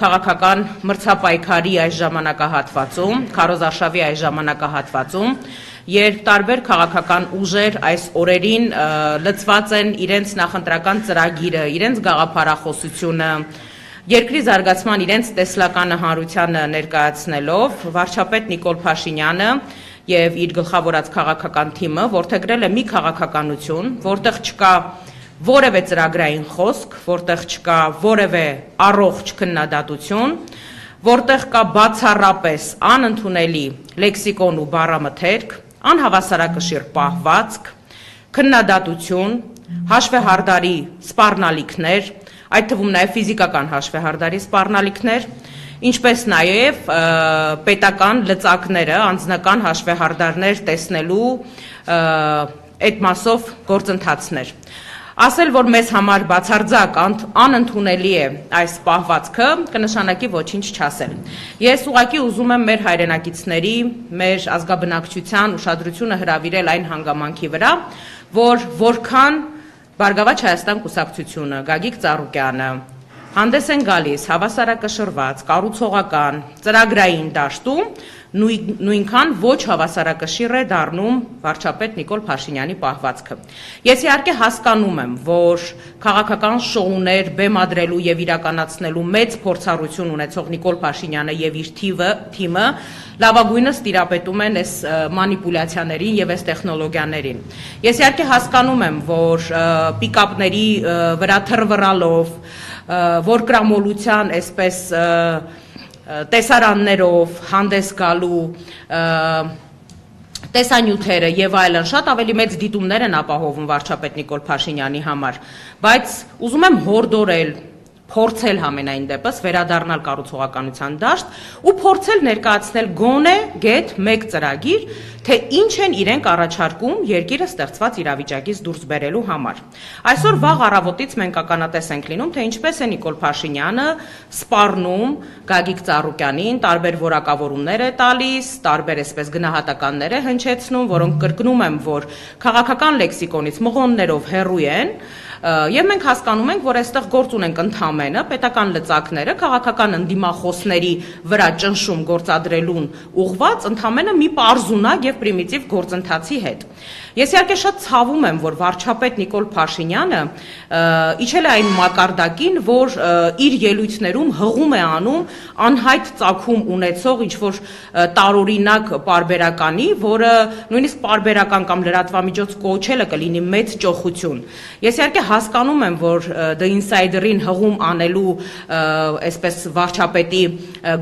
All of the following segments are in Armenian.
քաղաքական մրցապայքարի այս ժամանակահատվածում, քարոզարշավի այս ժամանակահատվածում, երբ տարբեր քաղաքական ուժեր այս օրերին լծված են իրենց նախընտրական ծրագիրը, իրենց գաղափարախոսությունը, երկրի զարգացման իրենց տեսլականը հանրությանը ներկայացնելով, վարչապետ Նիկոլ Փաշինյանը եւ իր գլխավորած քաղաքական թիմը որդեգրել է մի քաղաքականություն, որտեղ չկա որևէ ծրագրային խոսք, որտեղ չկա որևէ առողջ քննադատություն, որտեղ կա բացառապես անընդունելի լեքսիկոն ու բառամթերք, անհավասարակշիռ պահվածք, քննադատություն, հաշվեհարդարի սպառնալիքներ, այդ թվում նաև ֆիզիկական հաշվեհարդարի սպառնալիքներ, ինչպես նաև պետական լծակները, անձնական հաշվեհարդարներ տեսնելու այդ մասով գործընթացներ։ Ասել, որ մեզ համար բացարձակ անընդունելի է այս պահվածքը, կնշանակի ոչինչ չասել։ Ես ուղղակի ուզում եմ մեր հայրենակիցների, մեր ազգաբնակչության ուշադրությունը հրավիրել այն հանգամանքի վրա, որ որքան Բարգավաճ Հայաստան կուսակցությունը, Գագիկ Ծառուկյանը հանդես են գալիս հավասարակշռված, կառուցողական, ծրագրային դաշտում, նույնքան ոչ հավասարակշիռ է դառնում վարչապետ Նիկոլ Փաշինյանի պահվածքը։ Ես իհարկե հասկանում եմ, որ քաղաքական շոուներ բեմադրելու եւ իրականացնելու մեծ փորձառություն ունեցող Նիկոլ Փաշինյանը եւ իր թիմը լավագույնս տիրապետում են այս մանիպուլյացիաներին եւ այս տեխնոլոգիաներին։ Ես իհարկե հասկանում եմ, որ պիկապների վրա թռվռալով, որ կրամոլության այսպես տեսարաններով հանդես գալու տեսանյութերը եւ այլն շատ ավելի մեծ դիտումներ են ապահովում վարչապետ Նիկոլ Փաշինյանի համար, բայց ուզում եմ հորդորել, փորձել համենայն դեպս վերադառնալ կառուցողականության դաշտ ու փորձել ներկայացնել գոնե գեթ մեկ ծրագիր, թե ինչ են իրենք առաջարկում երկիրը ստեղծված իրավիճակից դուրս բերելու համար։ Այսօր վաղ առավոտից մենք ականատես ենք լինում, թե ինչպես է Նիկոլ Փաշինյանը սպառնում Գագիկ Ծառուկյանին, տարբեր որակավորումներ է տալիս, տարբեր այսպես գնահատականներ է հնչեցնում, որոնք կրկնում եմ, որ քաղաքական լեքսիկոնից մղոններով հեռու են, եւ մենք հասկանում ենք, որ այստեղ գործ ունենք ընդհանրապես պետական լծակները քաղաքական ընդդիմախոսների վրա ճնշում գործադրելուն ուղղված ընդհանրապես մի պարզունակ եւ պրիմիտիվ գործընթացի հետ։ Ես իհարկե շատ ցավում եմ, որ վարչապետ Նիկոլ Փաշինյանը իջել է այն մակարդակին, որ իր ելույթներում հղում է անում անհայտ ծագում ունեցող ինչ-որ տարօրինակ պարբերականի, որը նույնիսկ պարբերական կամ լրատվամիջոց կոչելը կլինի մեծ ճոխություն։ Ես իհարկե հասկանում եմ, որ The Insider-ին հղում անելու այսպես վարչապետի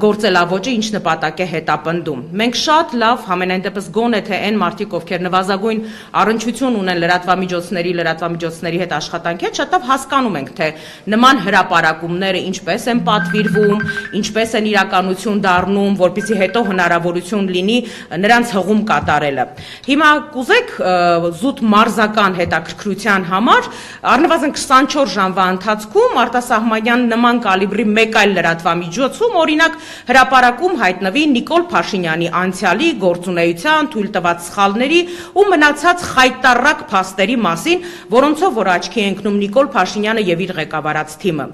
գործելավոճը ինչ նպատակ է հետապնդում։ Մենք շատ լավ համենայն դեպս գոնե թե այն մարդիկ, ովքեր նվազագույն առնչություն ունեն լրատվամիջոցների հետ աշխատանքի հետ, շատ լավ հասկանում ենք, թե նման հրապարակումները ինչպես են պատվիրվում, ինչպես են իրականություն դառնում, որպեսզի հետո հնարավորություն լինի նրանց հղում կատարելը։ Հիմա կուզեք զուտ մարզական հետաքրքրության համար առնվազն 24 ժամվա ընթացքում արտասահմանյան նման կալիբրի մեկ այլ լրատվամիջոցում օրինակ հրապարակում հայտնվի Նիկոլ Փաշինյանի անցյալի գործունեության թույլ տված սխալների ու մնացած խայտառակ փաստերի մասին, որոնցով որ աչքի է ընկնում Նիկոլ Փաշինյանը եւ իր ղեկավարած թիմը։